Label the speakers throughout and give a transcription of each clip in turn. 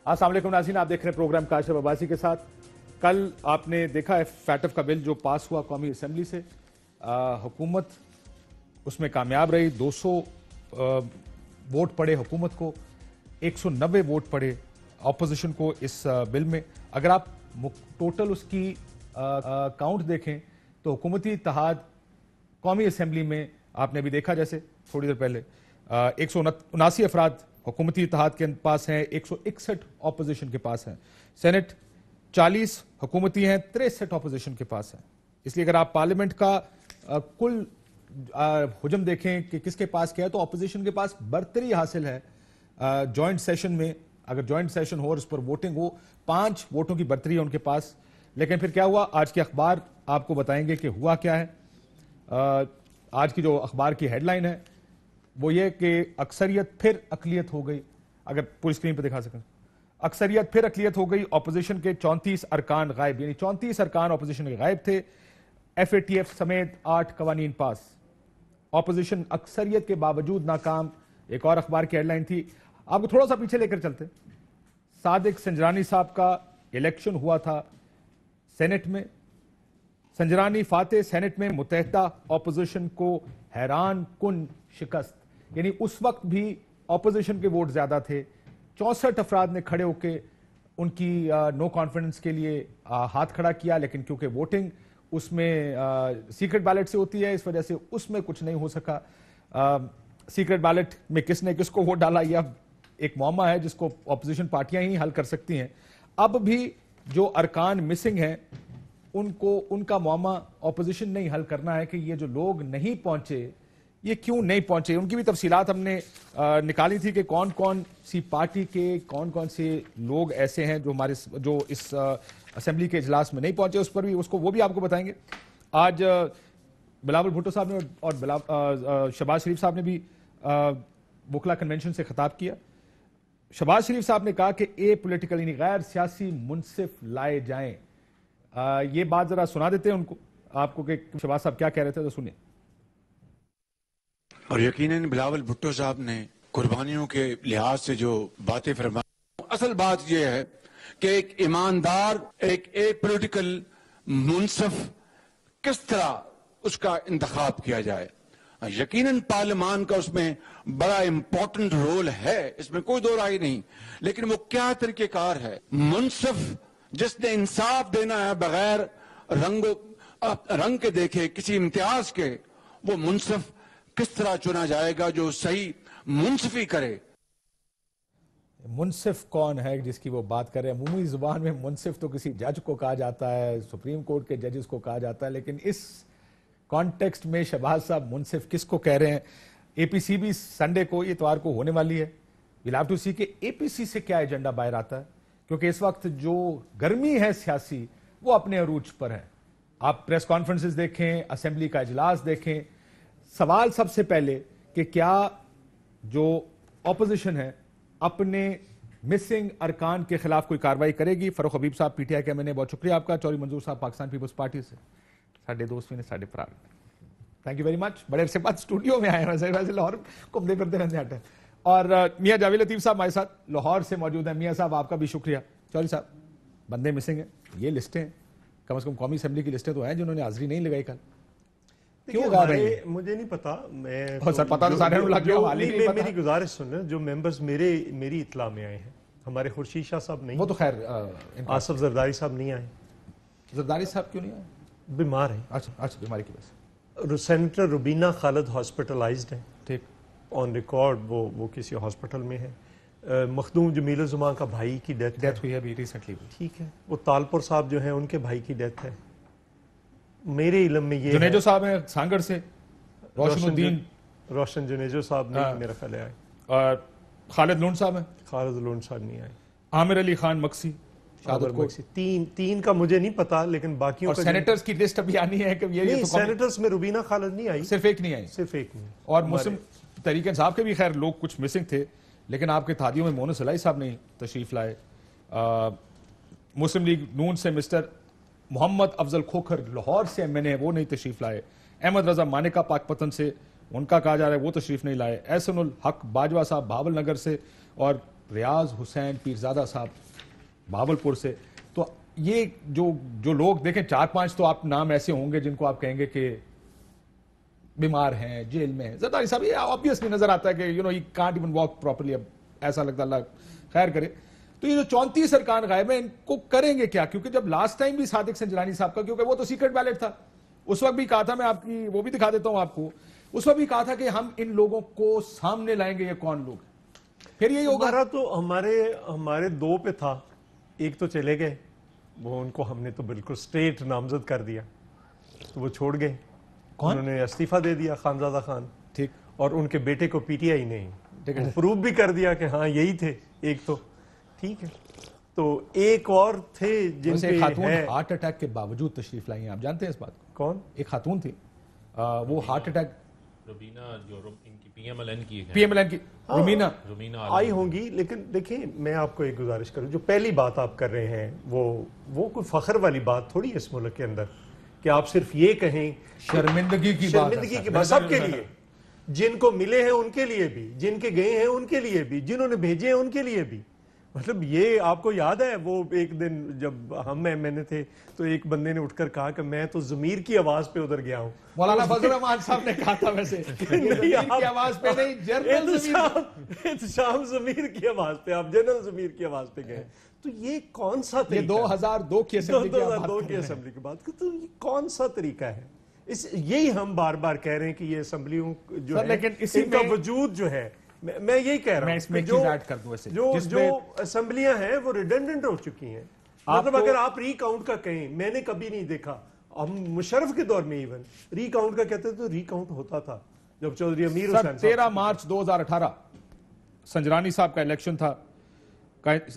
Speaker 1: السلام علیکم ناظرین، آپ دیکھ رہے ہیں پروگرام کاشف عباسی کے ساتھ۔ کل آپ نے دیکھا ہے فیٹف کا بل جو پاس ہوا قومی اسمبلی سے، حکومت اس میں کامیاب رہی۔ 200 ووٹ پڑے حکومت کو، 190 ووٹ پڑے اپوزیشن کو اس بل میں۔ اگر آپ ٹوٹل اس کی کاؤنٹ دیکھیں تو حکومتی اتحاد قومی اسمبلی میں آپ نے بھی دیکھا جیسے تھوڑی دیر پہلے 179 افراد حکومتی اتحاد کے پاس ہیں، 161 اپوزیشن کے پاس ہیں۔ سینٹ 40 حکومتی ہیں، 63 اپوزیشن کے پاس ہیں۔ اس لیے اگر آپ پارلیمنٹ کا کل حجم دیکھیں کہ کس کے پاس کیا ہے تو اپوزیشن کے پاس برتری حاصل ہے۔ جوائنٹ سیشن میں اگر جوائنٹ سیشن ہو اور اس پر ووٹنگ ہو، 5 ووٹوں کی برتری ہے ان کے پاس۔ لیکن پھر کیا ہوا، آج کے اخبار آپ کو بتائیں گے کہ ہوا کیا ہے۔ آج کی جو اخبار کی ہیڈ لائن ہے وہ یہ کہ اکثریت پھر اقلیت ہو گئی۔ اگر پوری اسکرین پہ دکھا سکیں، اکثریت پھر اقلیت ہو گئی۔ اپوزیشن کے 34 ارکان غائب، یعنی 34 ارکان اپوزیشن کے غائب تھے۔ ایف اے ٹی ایف سمیت 8 قوانین پاس۔ اپوزیشن اکثریت کے باوجود ناکام۔ ایک اور اخبار کی ہیڈ لائن تھی، آپ کو تھوڑا سا پیچھے لے کر چلتے، صادق سنجرانی صاحب کا الیکشن ہوا تھا سینٹ میں، سنجرانی فاتح، سینٹ میں متحدہ اپوزیشن کو حیران کن شکست۔ یعنی اس وقت بھی اپوزیشن کے ووٹ زیادہ تھے، 64 افراد نے کھڑے ہو کے ان کی نو کانفیڈنس کے لیے ہاتھ کھڑا کیا، لیکن کیونکہ ووٹنگ اس میں سیکرٹ بیلٹ سے ہوتی ہے، اس وجہ سے اس میں کچھ نہیں ہو سکا۔ سیکرٹ بیلٹ میں کس نے کس کو ووٹ ڈالا یہ اب ایک معمہ ہے جس کو اپوزیشن پارٹیاں ہی حل کر سکتی ہیں۔ اب بھی جو ارکان مسنگ ہیں ان کا معمہ اپوزیشن نہیں حل کرنا ہے کہ یہ جو لوگ نہیں پہنچے یہ کیوں نہیں پہنچے۔ ان کی بھی تفصیلات ہم نے نکالی تھی کہ کون کون سی پارٹی کے کون کون سے لوگ ایسے ہیں جو اس اسمبلی کے اجلاس میں نہیں پہنچے، اس پر بھی وہ بھی آپ کو بتائیں گے۔ آج بلاول بھٹو صاحب نے اور شہباز شریف صاحب نے بھی وکلا کنونشن سے خطاب کیا۔ شہباز شریف صاحب نے کہا کہ پولیٹیکل یعنی غیر سیاسی منصف لائے جائیں۔ یہ بات ذرا سنا دیتے ہیں ان کو آپ کو کہ شہباز صاحب کیا کہہ رہے تھے، تو سنیں۔
Speaker 2: اور یقیناً بلاول بھٹو صاحب نے قربانیوں کے لحاظ سے جو باتیں فرمائی، اصل بات یہ ہے کہ ایک ایماندار ایک پولیٹیکل منصف کس طرح اس کا انتخاب کیا جائے۔ یقیناً پارلیمان کا اس میں بڑا امپورٹنٹ رول ہے، اس میں کوئی دو رائے نہیں، لیکن وہ کیا طریقہ کار ہے منصف جس نے انصاف دینا ہے بغیر رنگ کے دیکھے کسی امتیاز کے، وہ منصف کس طرح چنا جائے گا جو صحیح منصفی کرے۔
Speaker 1: منصف کون ہے جس کی وہ بات کر رہے ہیں؟ عمومی زبان میں منصف تو کسی جج کو کہا جاتا ہے، سپریم کورٹ کے ججز کو کہا جاتا ہے، لیکن اس کانٹیکسٹ میں شہباز صاحب منصف کس کو کہہ رہے ہیں؟ اے پی سی بھی سنڈے کو اتوار کو ہونے والی ہے۔ ویل ہیو ٹو سی کہ اے پی سی سے کیا ایجنڈا باہر آتا ہے، کیونکہ اس وقت جو گرمی ہے سیاسی وہ اپنے عروج پر ہے۔ آپ پریس کانفرنسز دیکھیں، اسمبلی کا اجلاس دیکھیں، سوال سب سے پہلے کہ کیا جو اپوزیشن ہے اپنے مسنگ ارکان کے خلاف کوئی کارروائی کرے گی۔ فاروق حبیب صاحب پی ٹی آئی کے میں نے بہت شکریہ آپ کا۔ چوری منظور صاحب پاکستان پیپلز پارٹی سے ساڈے دوست بھی نے ساڈے پرا، تھینک یو ویری مچ۔ بڑے عرصے بعد اسٹوڈیو میں آئے ہیں، ویسے لاہور گھومتے پھرتے رہتے ہیں۔ اور میاں جاوید لطیف صاحب ہمارے ساتھ لاہور سے موجود ہیں۔ میاں صاحب آپ کا بھی شکریہ۔ چوری صاحب بندے مسنگ ہیں، یہ لسٹیں کم از کم قومی اسمبلی کی لسٹیں تو ہیں جنہوں نے حاضری نہیں لگائی کل،
Speaker 3: مجھے نہیں پتا۔ میری گزارش سنیں، جو ممبرز میری اطلاع میں آئے ہیں، ہمارے خورشید شاہ صاحب نہیں،
Speaker 1: وہ تو خیر
Speaker 3: آصف زرداری صاحب نہیں آئے۔
Speaker 1: زرداری صاحب کیوں نہیں آئے؟
Speaker 3: بیمار ہیں۔
Speaker 1: اچھا بیماری کی وجہ سے۔
Speaker 3: سینیٹر روبینہ خالد ہاسپٹلائزڈ ہیں،
Speaker 1: ٹھیک،
Speaker 3: آن ریکارڈ وہ کسی ہاسپٹل میں ہے۔ مخدوم جمیل الزمان کا بھائی کی ڈیتھ
Speaker 1: ہوئی ہے ابھی ریسنٹلی۔
Speaker 3: ٹھیک ہے، وہ تالپور صاحب جو ہیں ان کے بھائی کی ڈیتھ ہے۔ میرے علم میں یہ
Speaker 1: جنیجو صاحب ہیں سانگڑ سے،
Speaker 3: روشن جنیجو صاحب نہیں میرا خیال ہے آئے،
Speaker 1: اور خالد لون صاحب ہیں،
Speaker 3: خالد لون صاحب نہیں آئے،
Speaker 1: عامر علی خان مکسی،
Speaker 3: تین کا مجھے نہیں پتا، لیکن باقیوں کا
Speaker 1: سینیٹرز کی لسٹ ابھی آنی ہے کہ یہ
Speaker 3: سینیٹرز میں روبینہ خالد نہیں آئی،
Speaker 1: صرف ایک نہیں آئی، اور مسلم تحریک انصاف کے بھی خیر لوگ کچھ مسنگ تھے، لیکن آپ کے اتحادیوں میں مونس الہی صاحب نہیں تشریف لائے۔ مسلم لیگ نون سے مسٹر محمد افضل کھوکھر لاہور سے ایم این اے، وہ نہیں تشریف لائے۔ احمد رضا مانیکا پاک پتن سے ان کا کہا جا رہا ہے وہ تشریف نہیں لائے۔ احسن الحق باجوہ صاحب بھاول نگر سے، اور ریاض حسین پیرزادہ صاحب بہاولپور سے. تو یہ جو لوگ دیکھیں 4-5 تو آپ نام ایسے ہوں گے جن کو آپ کہیں گے کہ بیمار ہیں, جیل میں ہیں. زرداری صاحب یہ آبویسلی نظر آتا ہے کہ he can't even walk properly. اب ایسا لگتا اللہ خیر کرے. تو یہ جو 34 ارکان غائب ہیں ان کو کریں گے کیا؟ کیونکہ جب لاسٹ ٹائم بھی صادق سنجرانی صاحب کا, کیونکہ وہ تو سیکرٹ بیلٹ تھا, اس وقت بھی کہا تھا, میں آپ کی وہ بھی دکھا دیتا ہوں آپ کو, اس وقت بھی کہا تھا کہ ہم ان لوگوں کو سامنے لائیں گے, یہ کون لوگ ہیں. پھر یہی ہوگا.
Speaker 3: ہمارا تو ہمارے 2 پہ تھا, ایک تو چلے گئے, وہ ان کو ہم نے تو بالکل سٹیٹ نامزد کر دیا, تو وہ چھوڑ گئے. انہوں نے استعفیٰ دے دیا, خانزادہ خان.
Speaker 1: ٹھیک. اور
Speaker 3: ان کے بیٹے کو پی ٹی آئی نے پروو بھی کر دیا کہ ہاں یہی تھے. ایک تو ٹھیک ہے, تو ایک اور تھے جن
Speaker 1: پہ خاتون
Speaker 3: ہے
Speaker 1: ہارٹ اٹیک کے باوجود تشریف لائی ہیں. آپ جانتے ہیں اس بات کو؟
Speaker 3: کون؟
Speaker 1: ایک خاتون تھی, وہ ہارٹ اٹیک,
Speaker 4: روبینہ جو ان کی پی ایم ایل این کی
Speaker 1: رومینہ
Speaker 3: آئی ہوں گی. لیکن دیکھیں میں آپ کو ایک گزارش کروں, جو پہلی بات آپ کر رہے ہیں وہ کوئی فخر والی بات تھوڑی ہے اس ملک کے اندر کہ آپ صرف یہ کہیں.
Speaker 1: شرمندگی کی
Speaker 3: بات سب کے لیے, جن کو ملے ہیں ان کے لیے بھی, جن کے گئے ہیں ان کے لیے بھی, جنہوں نے بھیجے ہیں ان کے لیے بھی. مطلب یہ آپ کو یاد ہے وہ ایک دن جب میں نے تھے تو ایک بندے نے اٹھ کر کہا کہ میں تو ضمیر کی آواز پہ ادھر گیا ہوں.
Speaker 1: مولانا فضل الرحمان صاحب نے کہا تھا ویسے ضمیر کی آواز پہ نہیں, جنرل
Speaker 3: احتشام ضمیر کی آواز پہ, آپ جنرل ضمیر کی آواز پہ گئے. تو یہ کون سا طریقہ,
Speaker 1: 2002 کی
Speaker 3: اسمبلی کی بات, تو یہ کون سا طریقہ ہے؟ یہی ہم بار بار کہہ رہے ہیں کہ یہ اسمبلیوں جو ہے ان کا وجود جو ہے, میں یہی کہہ رہا ہوں جو اسمبلیاں ہیں وہ ریڈنڈنٹ ہو چکی ہیں. مطلب اگر آپ ری کاؤنٹ کا کہیں, میں نے کبھی نہیں دیکھا, ہم مشرف کے دور میں ایون ری کاؤنٹ کا کہتے تو ری کاؤنٹ ہوتا تھا جب چودھری امیر حسین
Speaker 1: 13 مارچ 2018 سنجرانی صاحب کا الیکشن تھا.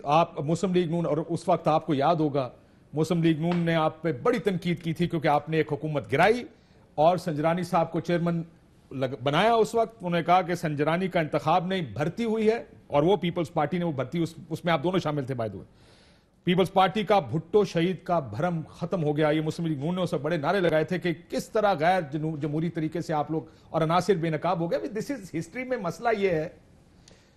Speaker 1: آپ مسلم لیگ نون, اور اس وقت آپ کو یاد ہوگا مسلم لیگ نون نے آپ پہ بڑی تنقید کی تھی کیونکہ آپ نے ایک حکومت گرائی اور سنجرانی صاحب کو چیئرمین بنایا. اس وقت انہوں نے کہا کہ سنجرانی کا انتخاب نہیں, بھرتی ہوئی ہے, اور وہ پیپلز پارٹی نے وہ بھرتی, اس میں آپ دونوں شامل تھے. By the way Peoples Party کا بھٹو شہید کا بھرم ختم ہو گیا. یہ مسلم لیگ نون نے اسے بڑے نعرے لگائے تھے کہ کس طرح غیر جمہوری طریقے سے آپ لوگ اور عناصر بے نقاب ہو گئے. دس از ہسٹری میں مسئلہ یہ ہے,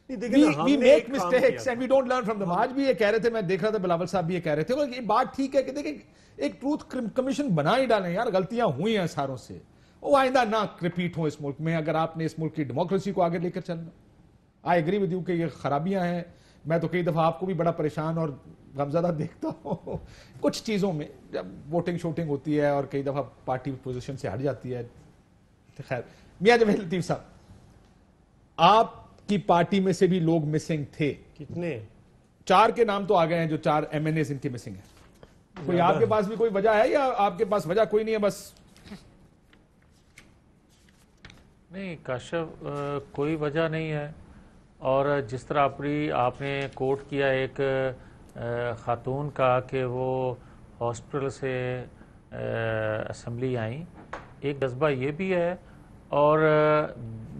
Speaker 1: we make mistakes and we don't learn from them. آج بھی یہ کہہ رہے تھے, میں دیکھ رہا تھا بلاول صاحب بھی یہ کہہ رہے تھے, یہ بات ٹھیک ہے کہ دیکھیں ایک ٹروتھ کمیشن بنا ہی ڈالیں یار, غلطیاں ہوئی ہیں ساروں سے, وہ آئندہ نہ ریپیٹ ہوں اس ملک میں, اگر آپ نے اس ملک کی ڈیموکریسی کو آگے لے کر چلنا. آئی ایگری ود یو کہ یہ خرابیاں ہیں. میں تو کئی دفعہ آپ کو بھی بڑا پریشان اور غمزدہ دیکھتا ہوں کچھ چیزوں میں, جب ووٹنگ شوٹنگ ہوتی ہے اور کئی دفعہ پارٹی پوزیشن سے ہٹ جاتی ہے. خیر, میاں جمیل لطیف صاحب, آپ کی پارٹی میں سے بھی لوگ مسنگ تھے.
Speaker 3: کتنے؟
Speaker 1: 4 کے نام تو آ گئے ہیں جو 4 ایم این ایز ان کے مسنگ ہیں. کوئی آپ کے پاس بھی کوئی وجہ ہے یا آپ کے پاس وجہ کوئی نہیں ہے بس؟
Speaker 4: نہیں کاشف, کوئی وجہ نہیں ہے. اور جس طرح آپ نے کوٹ کیا ایک خاتون کا کہ وہ ہاسپٹل سے اسمبلی آئیں, ایک جذبہ یہ بھی ہے, اور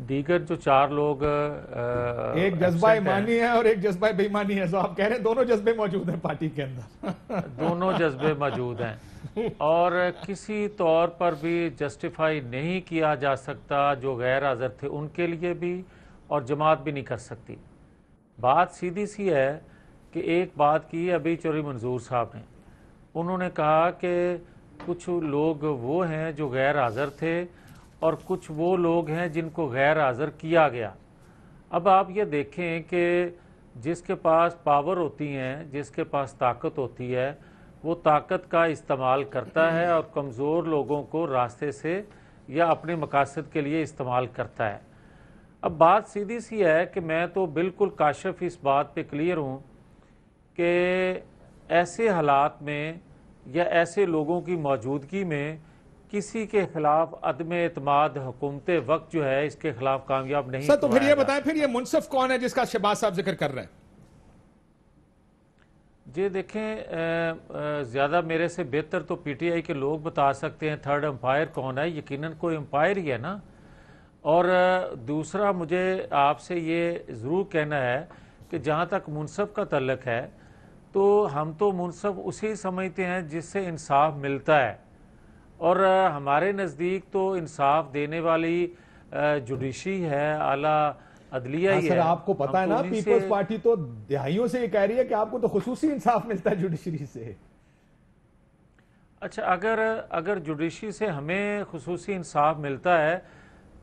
Speaker 4: دیگر جو 4 لوگ,
Speaker 1: ایک جذبہ ایمانی ہے اور ایک جذبہ بے ایمانی ہے, تو آپ کہہ رہے ہیں دونوں جذبے موجود ہیں پارٹی کے اندر.
Speaker 4: دونوں جذبے موجود ہیں, اور کسی طور پر بھی جسٹیفائی نہیں کیا جا سکتا جو غیر حاضر تھے ان کے لیے بھی, اور جماعت بھی نہیں کر سکتی. بات سیدھی سی ہے کہ ایک بات کی ابھی چودھری منظور صاحب نے, انہوں نے کہا کہ کچھ لوگ وہ ہیں جو غیر حاضر تھے اور کچھ وہ لوگ ہیں جن کو غیر حاضر کیا گیا. اب آپ یہ دیکھیں کہ جس کے پاس پاور ہوتی ہیں, جس کے پاس طاقت ہوتی ہے, وہ طاقت کا استعمال کرتا ہے اور کمزور لوگوں کو راستے سے یا اپنے مقاصد کے لیے استعمال کرتا ہے. اب بات سیدھی سی ہے کہ میں تو بالکل کاشف اس بات پہ کلیئر ہوں کہ ایسے حالات میں یا ایسے لوگوں کی موجودگی میں کسی کے خلاف عدم اعتماد حکومت وقت جو ہے اس کے خلاف کامیاب نہیں.
Speaker 1: سر تو پھر یہ بتائیں, پھر یہ منصف کون ہے جس کا شہباز صاحب ذکر کر رہے ہیں؟
Speaker 4: جی دیکھیں, زیادہ میرے سے بہتر تو پی ٹی آئی کے لوگ بتا سکتے ہیں تھرڈ امپائر کون ہے. یقیناً کوئی امپائر ہی ہے نا. اور دوسرا مجھے آپ سے یہ ضرور کہنا ہے کہ جہاں تک منصف کا تعلق ہے تو ہم تو منصف اسی سمجھتے ہیں جس سے انصاف ملتا ہے, اور ہمارے نزدیک تو انصاف دینے والی جوڈیشری ہے, اعلیٰ عدلیہ ہی ہے.
Speaker 1: سر آپ کو پتا ہے نا پیپلز پارٹی تو دہائیوں سے یہ کہہ رہی ہے کہ آپ کو تو خصوصی انصاف ملتا ہے جوڈیشری سے.
Speaker 4: اچھا اگر جوڈیشری سے ہمیں خصوصی انصاف ملتا ہے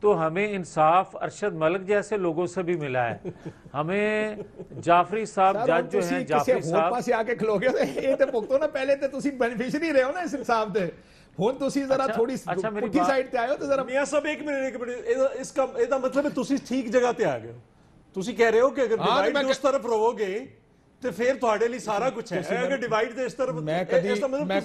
Speaker 4: تو ہمیں انصاف ارشد ملک جیسے لوگوں سے بھی ملا ہے. ہمیں جعفری صاحب جج جو ہیں جعفری صاحب
Speaker 1: پاسے آ کے کھلوگے یہ تے پکتو نا پہلے تے تسی بینیفیشری رہے ہو نا اس انصاف دے. ہن تسی ذرا تھوڑی پٹھی سائیڈ تے آئے ہو تے ذرا
Speaker 3: میاں صاحب ایک منٹ اس کا ایدا مطلب ہے تسی ٹھیک جگہ تے آ گئے ہو. تسی کہہ رہے ہو کہ اگر ڈیوائڈ اس طرف رہو گے تے پھر تہاڈے لئی سارا کچھ ہے. اگر ڈیوائڈ دے اس طرف
Speaker 1: میں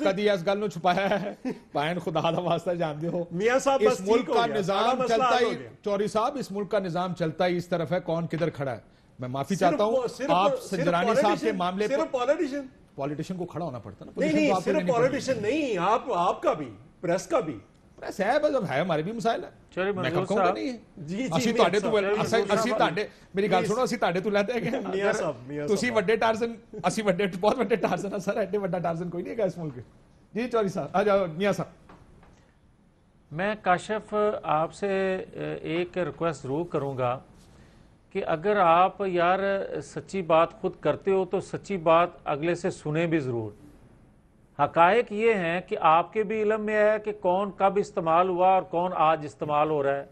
Speaker 1: کدی اس گل نو چھپایا ہے پائن خدا دا واسطہ جاندے ہو.
Speaker 3: میاں صاحب
Speaker 1: اس ملک کا نظام چلتا ہی چوری صاحب اس ملک کا نظام چلتا ہی اس طرف ہے کون کدھر کھڑا ہے. میں معافی چاہتا ہوں آپ سنجرانی صاحب کے معاملے پر پولیٹیشین کو کھڑا ہونا پڑتا نا.
Speaker 3: نہیں صرف پولیٹیشین نہیں آپ کا بھی پریس کا بھی
Speaker 1: پریس ہے جب ہے ہمارے بھی مسائل ہے. میں کہوں گا نہیں
Speaker 3: جی
Speaker 1: اسی تواڈے تو اسی تواڈے میری گل سنو اسی تواڈے تو لیندے کہ
Speaker 3: میاں صاحب
Speaker 1: تسی وڈے ٹارزن اسی وڈے بہت وڈے ٹارزن ہے سر. ایڈے وڈا ٹارزن کوئی نہیں ہے اس ملک. جی چوری صاحب آ جاؤ میاں صاحب.
Speaker 4: میں کاشف آپ سے ایک ریکویسٹ ضرور کروں گا کہ اگر آپ یار سچی بات خود کرتے ہو تو سچی بات اگلے سے سنیں بھی ضرور. حقائق یہ ہیں کہ آپ کے بھی علم میں ہے کہ کون کب استعمال ہوا اور کون آج استعمال ہو رہا ہے.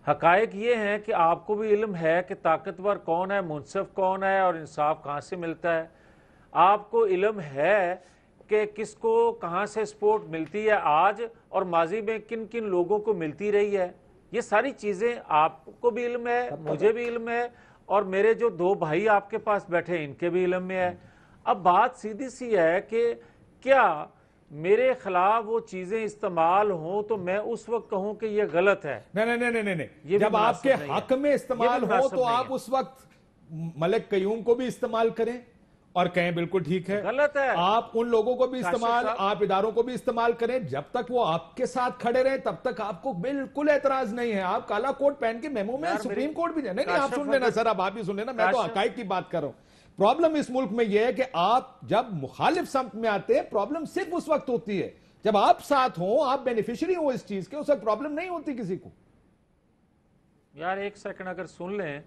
Speaker 4: حقائق یہ ہیں کہ آپ کو بھی علم ہے کہ طاقتور کون ہے, منصف کون ہے اور انصاف کہاں سے ملتا ہے. آپ کو علم ہے کہ کس کو کہاں سے سپورٹ ملتی ہے آج اور ماضی میں کن کن لوگوں کو ملتی رہی ہے. یہ ساری چیزیں آپ کو بھی علم ہے, مجھے بھی علم ہے, اور میرے جو دو بھائی آپ کے پاس بیٹھے ان کے بھی علم میں ہے. اب بات سیدھی سی ہے کہ کیا میرے خلاف وہ چیزیں استعمال ہوں تو میں اس وقت کہوں کہ یہ غلط ہے؟
Speaker 1: نہیں. جب آپ کے حق میں استعمال ہو تو آپ اس وقت ملک قیوم کو بھی استعمال کریں اور کہیں بالکل ٹھیک ہے.
Speaker 4: غلط ہے.
Speaker 1: آپ ان لوگوں کو بھی استعمال, آپ اداروں کو بھی استعمال کریں. جب تک وہ آپ کے ساتھ کھڑے رہیں تب تک آپ کو بالکل اعتراض نہیں ہے. آپ کالا کوٹ پہن کے میمو میں سپریم کورٹ بھی جائیں. نہیں آپ سن لینا سر, اب آپ بھی سن لینا, میں تو حقائق کی بات کر رہا ہوں. پرابلم اس ملک میں یہ ہے کہ آپ جب مخالف سمت میں آتے ہیں پرابلم صرف اس وقت ہوتی ہے جب آپ ساتھ ہوں, آپ بینیفیشری ہوں اس چیز کے, اس وقت پرابلم نہیں ہوتی کسی کو.
Speaker 4: یار ایک سیکنڈ اگر سن لیں,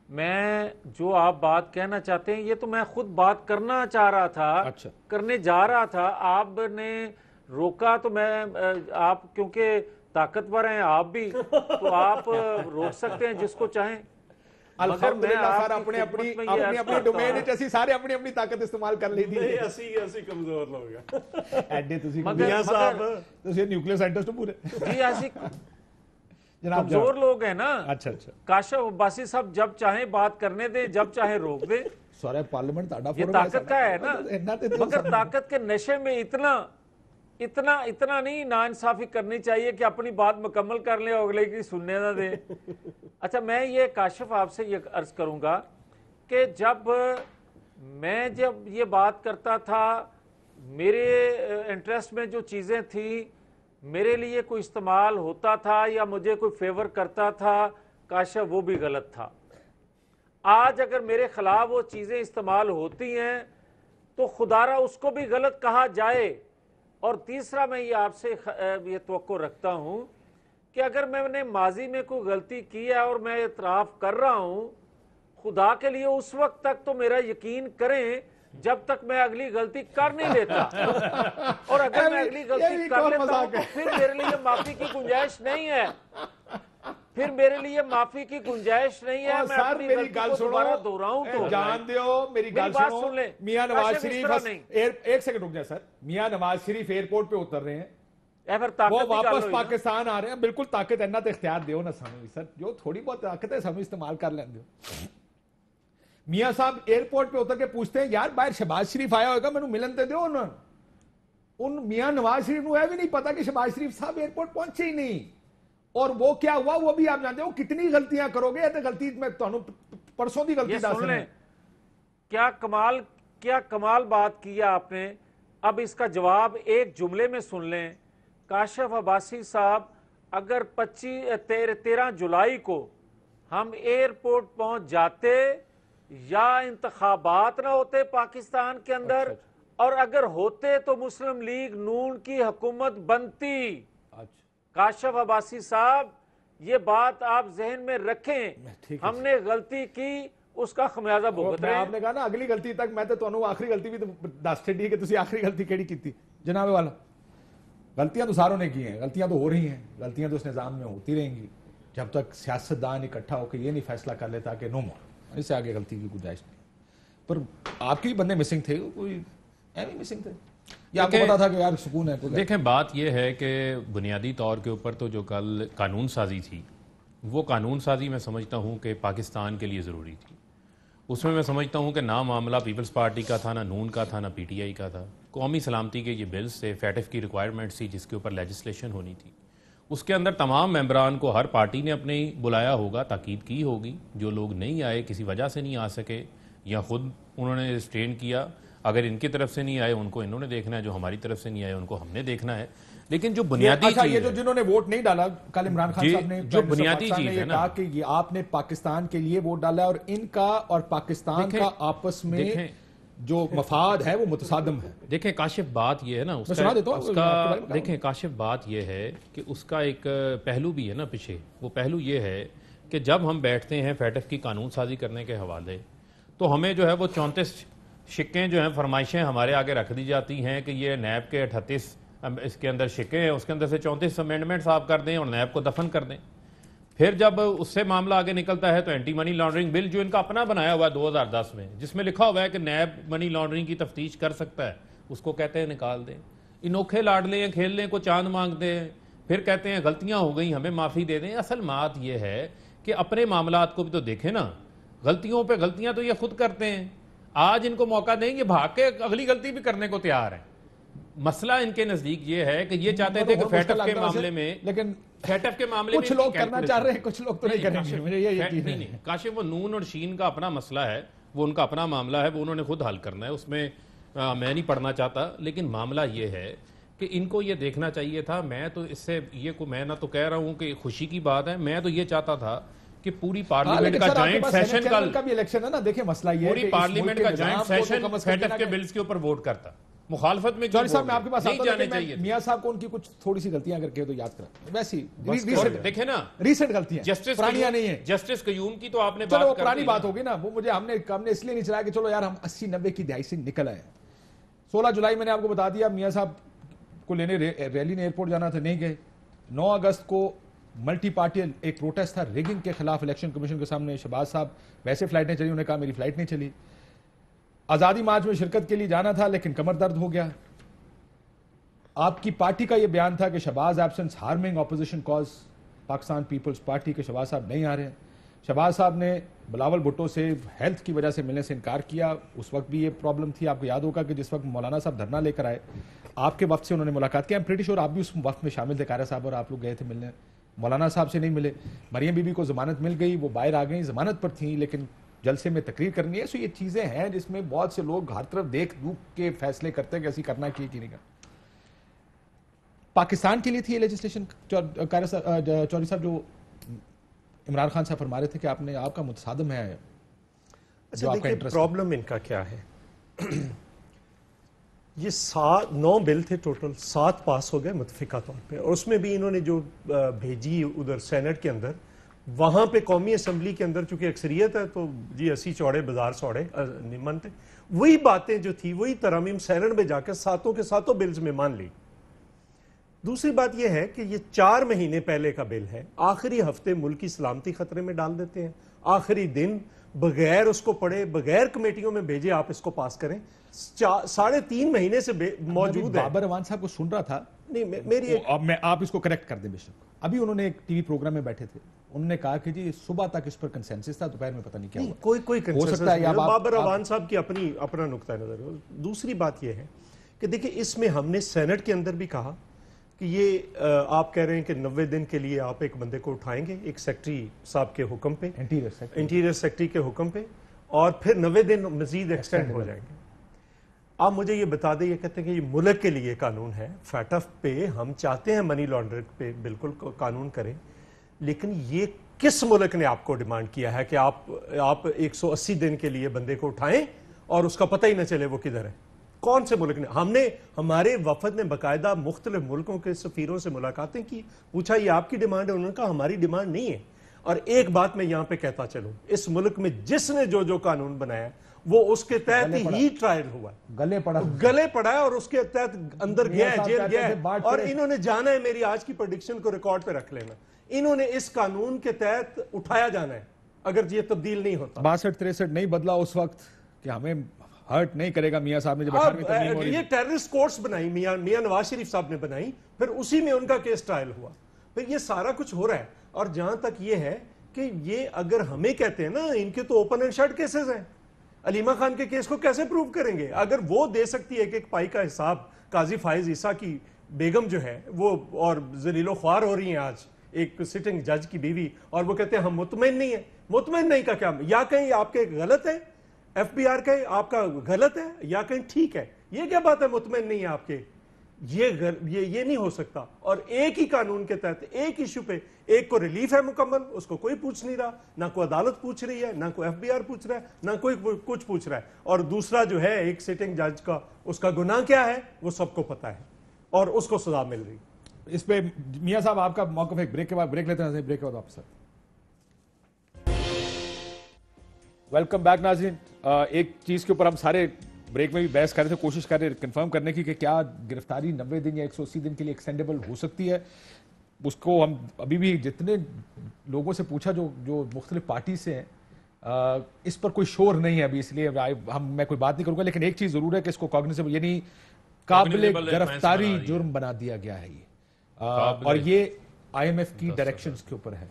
Speaker 4: میں جو آپ بات کہنا چاہتے ہیں یہ تو میں خود بات کرنا چاہ رہا تھا, کرنے جا رہا تھا, آپ نے روکا تو میں, آپ کیونکہ طاقتور ہیں آپ بھی تو آپ روک سکتے ہیں جس کو چاہیں.
Speaker 1: الحمدللہ سر اپنے اپنی ڈومین وچ اسی سارے اپنی اپنی طاقت استعمال کر لی دی.
Speaker 3: اسی کمزور لوگ ہیں
Speaker 1: ایڈے تسی میاں صاحب تسی نیوکلیئر سائنٹسٹ پورے.
Speaker 4: جی ایسی کمزور لوگ ہیں نا.
Speaker 1: اچھا
Speaker 4: کاشف عباسی صاحب جب چاہیں بات کرنے دیں, جب چاہیں روک دیں.
Speaker 1: سارے پارلیمنٹ تہاڈا
Speaker 4: یہ طاقت کا ہے نا, مگر طاقت کے نشے میں اتنا نہیں ناانصافی کرنی چاہیے کہ اپنی بات مکمل کر لیں اور اگلے کی سننے نہ دیں. اچھا میں یہ کاشف آپ سے یہ عرض کروں گا کہ جب یہ بات کرتا تھا, میرے انٹرسٹ میں جو چیزیں تھیں, میرے لیے کوئی استعمال ہوتا تھا یا مجھے کوئی فیور کرتا تھا, کاشف وہ بھی غلط تھا. آج اگر میرے خلاف وہ چیزیں استعمال ہوتی ہیں تو خدارا اس کو بھی غلط کہا جائے. اور تیسرا میں یہ آپ سے یہ توقع رکھتا ہوں کہ اگر میں نے ماضی میں کوئی غلطی کی ہے اور میں اعتراف کر رہا ہوں, خدا کے لیے اس وقت تک تو میرا یقین کریں جب تک میں اگلی غلطی کر نہیں لیتا. اور اگر میں اگلی غلطی کر لیتا ہوں تو پھر میرے لیے معافی کی گنجائش نہیں ہے. پھر میرے لیے معافی کی گنجائش نہیں ہے. میں اپنی غلطی کو دوبارہ دہراؤں تو
Speaker 1: جان دیو میری گل سنو. میاں نواز شریف ایک سیکنڈ رک جائے سر. میاں نواز شریف ایئرپورٹ پہ اتر رہے ہیں, وہ واپس پاکستان آ رہے ہیں. بالکل طاقت اینا تے اختیار دیو نا سانو سر, جو تھوڑی بہت طاقت ہے سانو استعمال کر لیں دیو. میاں صاحب ایئرپورٹ پہ اتر کے پوچھتے ہیں یار باہر شہباز شریف آیا ہوگا مینوں ملن تے دیو. ان میاں نواز شریف نو یہ بھی نہیں پتا کہ شہباز شریف صاحب ایئرپورٹ پہنچے ہی نہیں. اور وہ کیا ہوا وہ بھی آپ جانتے ہو. کتنی غلطیاں کرو گے, تے غلطی میں تانوں پرسوں دی غلطی دس رہا ہوں.
Speaker 4: کیا کمال بات کیا آپ نے. اب اس کا جواب ایک جملے میں سن لیں. کاشف عباسی صاحب, اگر 13 جولائی کو ہم ایئرپورٹ پہنچ جاتے یا انتخابات نہ ہوتے پاکستان کے اندر, اور اگر ہوتے تو مسلم لیگ نون کی حکومت بنتی. کاشف عباسی صاحب یہ بات آپ ذہن میں رکھیں. ہم نے غلطی کی, اس کا خمیازہ بھگت رہے ہیں.
Speaker 1: آپ نے کہا نا اگلی غلطی تک, میں تو تانوں آخری غلطی بھی دس چھڈی کہ تسی آخری غلطی کیڑی کیتی. جناب والا, غلطیاں تو ساروں نے کی ہیں, غلطیاں تو ہو رہی ہیں, غلطیاں تو اس نظام میں ہوتی رہیں گی جب تک سیاستدان اکٹھا ہو کے یہ نہیں فیصلہ کر لیتا کہ نو مور, اس سے آگے غلطی کی گنجائش نہیں. پر آپ کے بھی بندے مسنگ تھے, کوئی ایویں مسنگ تھے یا آپ کو پتا تھا کہ یار سکون ہے؟
Speaker 5: دیکھیں بات یہ ہے کہ بنیادی طور کے اوپر تو جو کل قانون سازی تھی, وہ قانون سازی میں سمجھتا ہوں کہ پاکستان کے لیے ضروری تھی. اس میں سمجھتا ہوں کہ نہ معاملہ پیپلز پارٹی کا تھا, نہ نون کا تھا, نہ پی ٹی آئی کا تھا. قومی سلامتی کے یہ بلز تھے, فیٹف کی ریکوائرمنٹس تھی جس کے اوپر لیجسلیشن ہونی تھی. اس کے اندر تمام ممبران کو ہر پارٹی نے اپنے بلایا ہوگا, تاکید کی ہوگی. جو لوگ نہیں آئے, کسی وجہ سے نہیں آ سکے یا خود انہوں نے اسٹین کیا, اگر ان کی طرف سے نہیں آئے ان کو انہوں نے دیکھنا ہے, جو ہماری طرف سے نہیں آئے ان کو ہم نے دیکھنا ہے. لیکن جو بنیادی چیز
Speaker 1: یہ جو جنہوں نے ووٹ نہیں ڈالا, کل عمران خان صاحب نے
Speaker 5: جو بنیادی چیز ہے نا
Speaker 1: کہا کہ یہ آپ نے پاکستان کے لیے ووٹ ڈالا اور ان کا اور پاکستان کا آپس میں جو مفاد ہے وہ متصادم ہے.
Speaker 5: دیکھیں کاشف بات یہ ہے نا اس کا, دیکھیں کاشف بات یہ ہے کہ اس کا ایک پہلو بھی ہے نا پیچھے. وہ پہلو یہ ہے کہ جب ہم بیٹھتے ہیں فیٹف کی قانون سازی کرنے کے حوالے, تو ہمیں جو ہے وہ 34 شکیں جو ہیں, فرمائشیں ہمارے آگے رکھ دی جاتی ہیں کہ یہ نیب کے 38 اس کے اندر شکیں ہیں, اس کے اندر سے 34 امینڈمنٹس آپ کر دیں اور نیب کو دفن کر دیں. پھر جب اس سے معاملہ آگے نکلتا ہے تو اینٹی منی لانڈرنگ بل جو ان کا اپنا بنایا ہوا ہے 2010 میں, جس میں لکھا ہوا ہے کہ نیب منی لانڈرنگ کی تفتیش کر سکتا ہے, اس کو کہتے ہیں نکال دیں. انوکھے لاڈلے ہیں, کھیل لیں کو چاند مانگتے ہیں, پھر کہتے ہیں غلطیاں ہو گئی ہمیں معافی دے دیں. اصل بات یہ ہے کہ اپنے معاملات کو بھی تو دیکھیں نا, غلطیوں پہ غلطیاں تو یہ خود کرتے ہیں. آج ان کو موقع دیں, یہ بھاگ کے اگلی غلطی بھی کرنے کو تیار ہیں. مسئلہ ان کے نزدیک یہ ہے کہ یہ چاہتے تھے کہ فیٹف کے معاملے میں, لیکن فیٹف کے معاملے میں
Speaker 1: کچھ لوگ کرنا چاہ رہے ہیں, کچھ لوگ تو نہیں کریں گے. مجھے یہ یقین ہے.
Speaker 5: نہیں کاشف, وہ نون اور شین کا اپنا مسئلہ ہے, وہ ان کا اپنا معاملہ ہے, وہ انہوں نے خود حل کرنا ہے, اس میں میں نہیں پڑھنا چاہتا. لیکن معاملہ یہ ہے کہ ان کو یہ دیکھنا چاہیے تھا. میں تو اس سے یہ کو میں نہ تو کہہ رہا ہوں کہ خوشی کی بات ہے, میں تو یہ چاہتا تھا کہ پوری پارلیمنٹ کا جوائنٹ سیشن
Speaker 1: کا بھی الیکشن ہے نا. دیکھیں مسئلہ یہ ہے
Speaker 5: پوری پارلیمنٹ کا جوائنٹ سیشن فیٹف کے بلز کے اوپر ووٹ کرتا. مخالفت میں
Speaker 1: جوہری صاحب میں آپ کے پاس آتا ہوں کہ میاں صاحب کو ان کی کچھ تھوڑی سی غلطیاں اگر کہے تو یاد کریں. ویسی
Speaker 5: دیکھیں نا
Speaker 1: ریسنٹ غلطیاں, پرانیاں نہیں ہیں.
Speaker 5: جسٹس قیوم کی تو آپ نے
Speaker 1: چلو پرانی بات ہوگی نا, وہ مجھے ہم نے اس لیے نہیں چلایا کہ چلو یار ہم 80-90 کی دہائی سے نکل آئے. 16 جولائی میں نے آپ کو بتا دیا, میاں صاحب کو لینے ریلی نے ایئرپورٹ جانا تھا, نہیں گئے. 9 اگست کو ملٹی پارٹی ایک پروٹیسٹ تھا ریگنگ کے خلاف الیکشن کمیشن کے سامنے. شہباز صاحب ویسے فلائٹیں چلی, انہوں نے کہا میری فلائٹ نہیں چلی. آزادی مارچ میں شرکت کے لیے جانا تھا لیکن کمر درد ہو گیا. آپ کی پارٹی کا یہ بیان تھا کہ Shahbaz absence harming opposition cause Pakistan Peoples Party کے شہباز صاحب نہیں آ رہے ہیں. شہباز صاحب نے بلاول بھٹو سے ہیلتھ کی وجہ سے ملنے سے انکار کیا. اس وقت بھی یہ پرابلم تھی. آپ کو یاد ہوگا کہ جس وقت مولانا صاحب دھرنا لے کر آئے, آپ کے وقت سے انہوں نے ملاقات کی. پریٹی شور آپ بھی اس وقت میں شامل تھے, قاہرہ صاحب اور آپ لوگ گئے تھے ملنے. مولانا صاحب سے نہیں ملے. مریم بی بی کو ضمانت مل گئی, وہ باہر آ گئی, ضمانت پر تھیں لیکن جلسے میں تقریر کرنی ہے. سو یہ چیزیں ہیں جس میں بہت سے لوگ ہر طرف دیکھ دکھ کے فیصلے کرتے ہیں کہ ایسی کرنا کی نہیں کرنا. پاکستان کے لیے تھی یہ لیجسلیشن. چوہری صاحب جو عمران خان صاحب فرما رہے تھے کہ آپ کا متصادم ہے.
Speaker 3: اچھا دیکھیں پرابلم ان کا کیا ہے, یہ 9 بل تھے ٹوٹل, 7 پاس ہو گئے متفقہ طور پہ, اور اس میں بھی انہوں نے جو بھیجی ادھر سینٹ کے اندر, وہاں پہ قومی اسمبلی کے اندر چونکہ اکثریت ہے تو جی 80 چوڑے بازار سوڑے نمن تھے, وہی باتیں جو تھی وہی ترامیم سینٹ میں جا کے 7 کے 7 بلز میں مان لی. دوسری بات یہ ہے کہ یہ 4 مہینے پہلے کا بل ہے, آخری ہفتے ملک کی سلامتی خطرے میں ڈال دیتے ہیں, آخری دن بغیر اس کو پڑھے, بغیر کمیٹیوں میں بھیجے آپ اس کو پاس کریں. 3.5 مہینے سے موجود ہے.
Speaker 1: بابر اعوان صاحب کو سن رہا تھا,
Speaker 3: نہیں میری
Speaker 1: آپ اس کو کریکٹ کر دیں بے شک. ابھی انہوں نے ایک ٹی وی پروگرام میں بیٹھے تھے, انہوں نے کہا کہ جی صبح تک اس پر کنسنسس تھا, دوپہر میں پتہ نہیں کیا ہوا.
Speaker 3: کوئی کنسنسس نہیں. بابر اعوان صاحب کی اپنا نقطہ نظر. دوسری بات یہ ہے کہ دیکھیں اس میں ہم نے سینٹ کے اندر بھی کہا کہ یہ آپ کہہ رہے ہیں کہ 90 دن کے لیے آپ ایک بندے کو اٹھائیں گے ایک سیکٹری صاحب کے حکم پہ, انٹیریئر سیکٹری کے حکم پہ, اور پھر 90 دن مزید ایکسٹینڈ ہو جائیں گے. آپ مجھے یہ بتا دیں, یہ کہتے ہیں کہ یہ ملک کے لیے قانون ہے, فیٹف پہ ہم چاہتے ہیں منی لانڈرنگ پہ بالکل قانون کریں, لیکن یہ کس ملک نے آپ کو ڈیمانڈ کیا ہے کہ آپ 180 دن کے لیے بندے کو اٹھائیں اور اس کا پتہ ہی نہ چلے وہ کدھر ہے؟ کون سے ملک نے؟ ہمارے وفد نے باقاعدہ مختلف ملکوں کے سفیروں سے ملاقاتیں کی، پوچھا یہ آپ کی ڈیمانڈ ہے؟ انہوں نے کہا ہماری ڈیمانڈ نہیں ہے۔ اور ایک بات میں یہاں پہ کہتا چلوں، اس ملک میں جس نے جو قانون بنایا وہ اس کے تحت ہی ٹرائل ہوا، گلے پڑا ہے اور اس کے تحت اندر گیا ہے، جیل گیا ہے، اور انہوں نے جانا ہے، میری آج کی پریڈکشن کو ریکارڈ پہ رکھ لینا، انہوں نے اس قانون کے تحت اٹھایا جانا ہے اگر یہ تبدیل نہیں ہوتا۔
Speaker 1: 62-63 نہیں بدلا اس وقت کہ ہمیں ہرٹ نہیں کرے گا میاں صاحب نے جب
Speaker 3: یہ ٹیررسٹ کورٹس بنائی میاں نواز شریف صاحب نے بنائی، پھر اسی میں ان کا کیس ٹرائل ہوا، پھر یہ سارا کچھ ہو رہا ہے۔ اور جہاں تک یہ ہے کہ یہ اگر ہمیں کہتے ہیں نا ان کے تو اوپن اینڈ شٹ کیسز ہیں، علیمہ خان کے کیس کو کیسے پروو کریں گے؟ اگر وہ دے سکتی ہے کہ ایک پائی کا حساب قاضی فائز عیسیٰ کی بیگم جو ہے وہ اور ذلیل و خوار ہو رہی ہیں آج ایک سٹنگ جج کی بیوی، اور وہ کہتے ہیں ہم مطمئن نہیں ہیں، مطمئن نہیں کا کیا؟ یا کہیں آپ کے غلط ہے، ایف بی آر کا آپ کا غلط ہے، یا کہیں ٹھیک ہے، یہ کیا بات ہے مطمئن نہیں ہے آپ کے؟ یہ نہیں ہو سکتا۔ اور ایک ہی قانون کے تحت ایک ایشو پہ ایک کو ریلیف ہے مکمل، اس کو کوئی پوچھ نہیں رہا، نہ کوئی عدالت پوچھ رہی ہے، نہ کوئی ایف بی آر پوچھ رہا ہے، نہ کوئی کچھ پوچھ رہا ہے، اور دوسرا جو ہے ایک سٹنگ جج کا اس کا گناہ کیا ہے وہ سب کو پتا ہے اور اس کو سزا مل رہی۔
Speaker 1: اس پہ میاں صاحب آپ کا موقف ہے، بریک کے بعد بریک لیتے ہیں، بریک کے بعد واپس ویلکم بیک ناظرین۔ ایک چیز کے اوپر ہم سارے بریک میں بھی بحث کر رہے تھے، کوشش کر رہے کنفرم کرنے کی کہ کیا گرفتاری 90 دن یا 180 دن کے لیے ایکسٹینڈیبل ہو سکتی ہے۔ اس کو ہم ابھی بھی جتنے لوگوں سے پوچھا جو مختلف پارٹی سے ہیں، اس پر کوئی شور نہیں ہے ابھی، اس لیے میں کوئی بات نہیں کروں گا، لیکن ایک چیز ضرور ہے کہ اس کو کاگنیزیبل یعنی قابل گرفتاری جرم بنا دیا گیا ہے یہ، اور یہ آئی ایم ایف کی ڈائریکشنز کے اوپر ہے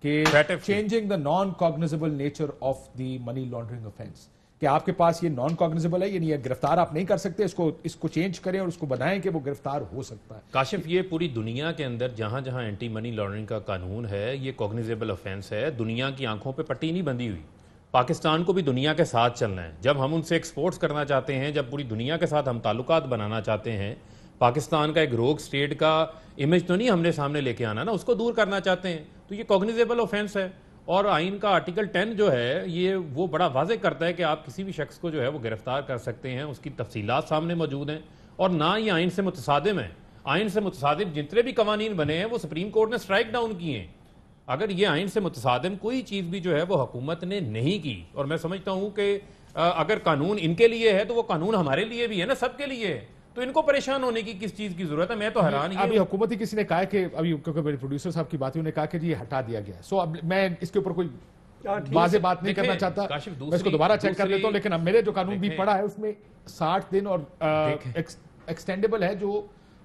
Speaker 1: کہ changing the non cognizable nature of the money laundering offence, کہ آپ کے پاس یہ نان کاگنیزیبل ہے، یعنی یہ گرفتار آپ نہیں کر سکتے، اس کو چینج کریں اور اس کو بنائیں کہ وہ گرفتار ہو سکتا ہے۔
Speaker 5: کاشف، یہ پوری دنیا کے اندر جہاں جہاں اینٹی منی لانڈرنگ کا قانون ہے یہ کاگنیزیبل آفینس ہے، دنیا کی آنکھوں پہ پٹی نہیں بندھی ہوئی۔ پاکستان کو بھی دنیا کے ساتھ چلنا ہے، جب ہم ان سے ایکسپورٹس کرنا چاہتے ہیں، جب پوری دنیا کے ساتھ ہم تعلقات بنانا چاہتے ہیں، پاکستان کا ایک روگ سٹیٹ کا امیج تو نہیں ہم نے سامنے لے کے آنا نا، اس کو دور کرنا چاہتے ہیں، تو یہ کاگنیزیبل آفینس ہے۔ اور آئین کا آرٹیکل 10 جو ہے یہ وہ بڑا واضح کرتا ہے کہ آپ کسی بھی شخص کو جو ہے وہ گرفتار کر سکتے ہیں، اس کی تفصیلات سامنے موجود ہیں، اور نہ یہ آئین سے متصادم ہے۔ آئین سے متصادم جتنے بھی قوانین بنے ہیں وہ سپریم کورٹ نے سٹرائک ڈاؤن کیے ہیں۔ اگر یہ آئین سے متصادم کوئی چیز بھی جو ہے وہ حکومت نے نہیں کی، اور میں سمجھتا ہوں کہ اگر قانون ان کے لیے ہے تو وہ قانون ہمارے لیے بھی ہے نا، سب کے لیے ہے، تو ان کو پریشان ہونے کی کس چیز کی ضرورت ہے؟ میں تو حیران ہی ہوں۔
Speaker 1: ابھی حکومت ہی کسی نے کہا کہ ابھی کیونکہ میرے پروڈیوسر صاحب کی بات ہوئی، انہوں نے کہا کہ جی یہ ہٹا دیا گیا ہے، سو اب میں اس کے اوپر کوئی واضح بات نہیں کرنا چاہتا، میں اس کو دوبارہ چیک کر لیتا ہوں، لیکن اب میرے جو قانون بھی پڑا ہے اس میں 60 دن اور ایکسٹینڈیبل ہے، جو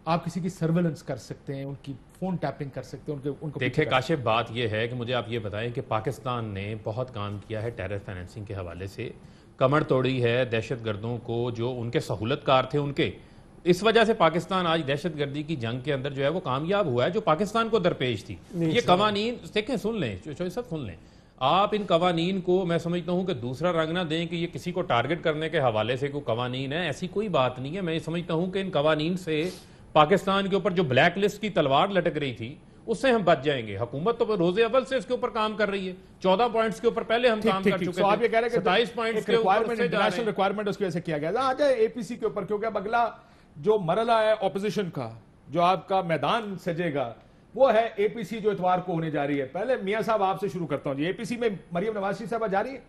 Speaker 1: آپ کسی کی سرویلنس کر سکتے ہیں، ان کی فون ٹیپنگ کر سکتے ہیں، ان کو
Speaker 5: دیکھیں کاشف، بات یہ ہے کہ مجھے آپ یہ بتائیں کہ پاکستان نے بہت کام کیا ہے ٹیرر فائنینسنگ کے حوالے سے، کمر توڑی ہے دہشت گردوں کو جو ان کے سہولت کار تھے ان کے، اس وجہ سے پاکستان آج دہشت گردی کی جنگ کے اندر جو ہے وہ کامیاب ہوا ہے جو پاکستان کو درپیش تھی۔ یہ قوانین دیکھیں، سن لیں سب سن لیں، آپ ان قوانین کو میں سمجھتا ہوں کہ دوسرا رنگ نہ دیں کہ یہ کسی کو ٹارگٹ کرنے کے حوالے سے کوئی قوانین ہے، ایسی کوئی بات نہیں ہے۔ میں سمجھتا ہوں کہ ان قوانین سے پاکستان کے اوپر جو بلیک لسٹ کی تلوار لٹک رہی تھی اس سے ہم بچ جائیں گے۔ حکومت تو روز اول سے اس کے اوپر کام کر رہی ہے، 14 پوائنٹس کے اوپر پہلے ہم کام کر چکے تھے،
Speaker 1: آپ یہ کہہ رہے ہیں کہ
Speaker 5: 27 پوائنٹس کے اوپر سے
Speaker 1: انٹرنیشنل ریکوائرمنٹ اس کی وجہ سے کیا گیا۔ آ جائے اے پی سی کے اوپر، کیونکہ اب اگلا جو مرحلہ ہے اپوزیشن کا، جو آپ کا میدان سجے گا وہ ہے اے پی سی جو اتوار کو ہونے جا رہی ہے۔ پہلے میاں صاحب آپ سے شروع کرتا ہوں، جی اے پی سی میں مریم نواز شریف صاحبہ جا رہی ہے؟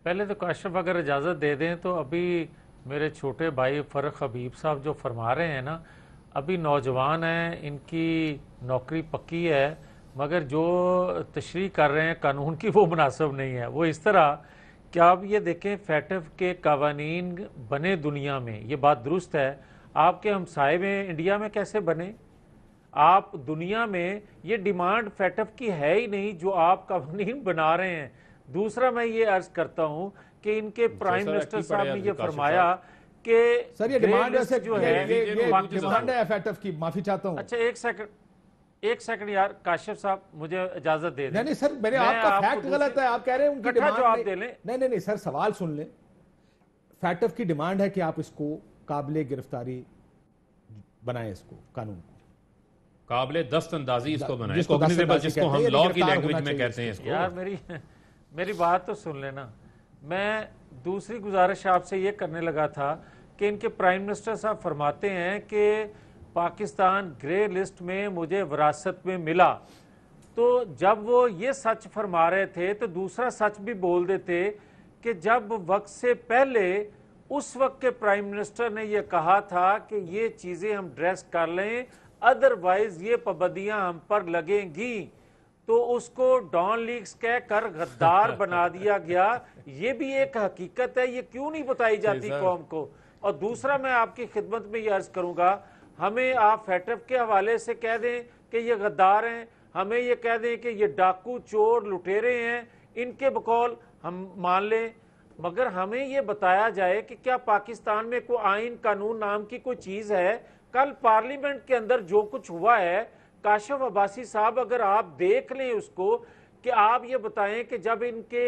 Speaker 4: پہلے تو کاشف اگر اجازت دے دیں تو ابھی میرے چھوٹے بھائی فرق حبیب صاحب جو فرما رہے ہیں نا، ابھی نوجوان ہیں، ان کی نوکری پکی ہے، مگر جو تشریح کر رہے ہیں قانون کی وہ مناسب نہیں ہے۔ وہ اس طرح کہ آپ یہ دیکھیں فیٹف کے قوانین بنے دنیا میں، یہ بات درست ہے، آپ کے ہمسائے میں انڈیا میں کیسے بنے؟ آپ دنیا میں یہ ڈیمانڈ فیٹف کی ہے ہی نہیں جو آپ قوانین بنا رہے ہیں۔ دوسرا میں یہ عرض کرتا ہوں کہ ان کے پرائم منسٹر صاحب نے یہ فرمایا کہ
Speaker 1: سر یہ ڈیمانڈ جو ہے ڈیمانڈ ہے فیٹف کی، معافی چاہتا ہوں۔
Speaker 4: اچھا ایک سیکنڈ یار کاشف صاحب مجھے اجازت دے دیں۔
Speaker 1: نہیں سر، میں نے آپ کا فیکٹ غلط ہے، آپ کہہ رہے ہیں ان کی ڈیمانڈ
Speaker 4: جواب دے لیں۔
Speaker 1: نہیں سر، سوال سن لیں۔ فیٹف کی ڈیمانڈ ہے کہ آپ اس کو قابل گرفتاری بنائیں، اس کو قانون کو
Speaker 5: قابل دست اندازی اس کو بنائیں، کوگنیزیبل جس کو ہم لاء کی لینگویج میں کہتے ہیں اس کو۔
Speaker 4: یار میری بات تو سن لینا، میں دوسری گزارش آپ سے یہ کرنے لگا تھا کہ ان کے پرائم منسٹر صاحب فرماتے ہیں کہ پاکستان گرے لسٹ میں مجھے وراثت میں ملا، تو جب وہ یہ سچ فرما رہے تھے تو دوسرا سچ بھی بول دیتے کہ جب وقت سے پہلے اس وقت کے پرائم منسٹر نے یہ کہا تھا کہ یہ چیزیں ہم ڈریس کر لیں ادروائز یہ پابندیاں ہم پر لگیں گی، تو اس کو ڈان لیگز کہہ کر غدار بنا دیا گیا۔ یہ بھی ایک حقیقت ہے، یہ کیوں نہیں بتائی جاتی قوم کو؟ اور دوسرا میں آپ کی خدمت میں یہ عرض کروں گا، ہمیں آپ فیٹف کے حوالے سے کہہ دیں کہ یہ غدار ہیں، ہمیں یہ کہہ دیں کہ یہ ڈاکو چور لٹیرے ہیں، ان کے بقول ہم مان لیں، مگر ہمیں یہ بتایا جائے کہ کیا پاکستان میں کوئی آئین قانون نام کی کوئی چیز ہے؟ کل پارلیمنٹ کے اندر جو کچھ ہوا ہے، کاشف عباسی صاحب اگر آپ دیکھ لیں اس کو، کہ آپ یہ بتائیں کہ جب ان کے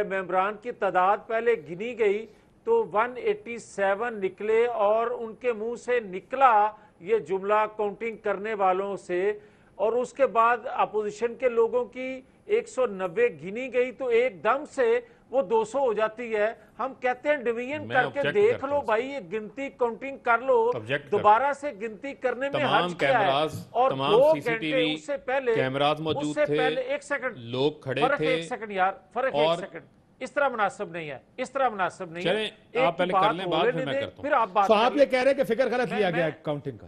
Speaker 4: ممبران کی تعداد پہلے گنی گئی تو 187 نکلے، اور ان کے منہ سے نکلا یہ جملہ کاؤنٹنگ کرنے والوں سے، اور اس کے بعد اپوزیشن کے لوگوں کی 190 گنی گئی تو ایک دم سے وہ 200 ہو جاتی ہے۔ ہم کہتے ہیں ڈویژن کر کے دیکھ لو بھائی، یہ گنتی کاؤنٹنگ کر لو، دوبارہ سے گنتی کرنے میں حرج کیا ہے؟ اور 2 گھنٹے اس سے پہلے
Speaker 5: کیمراز موجود تھے،
Speaker 4: ایک سیکنڈ
Speaker 5: لوگ کھڑے تھے،
Speaker 4: ایک سیکنڈ یار، فرق ایک سیکنڈ، اس طرح مناسب نہیں ہے، اس طرح مناسب نہیں ہے۔
Speaker 5: چلیں آپ پہلے کر لیں بات، پھر میں کرتا ہوں۔
Speaker 4: پھر آپ بات
Speaker 1: تو آپ یہ کہہ رہے ہیں کہ فگر غلط لیا گیا کاؤنٹنگ کا؟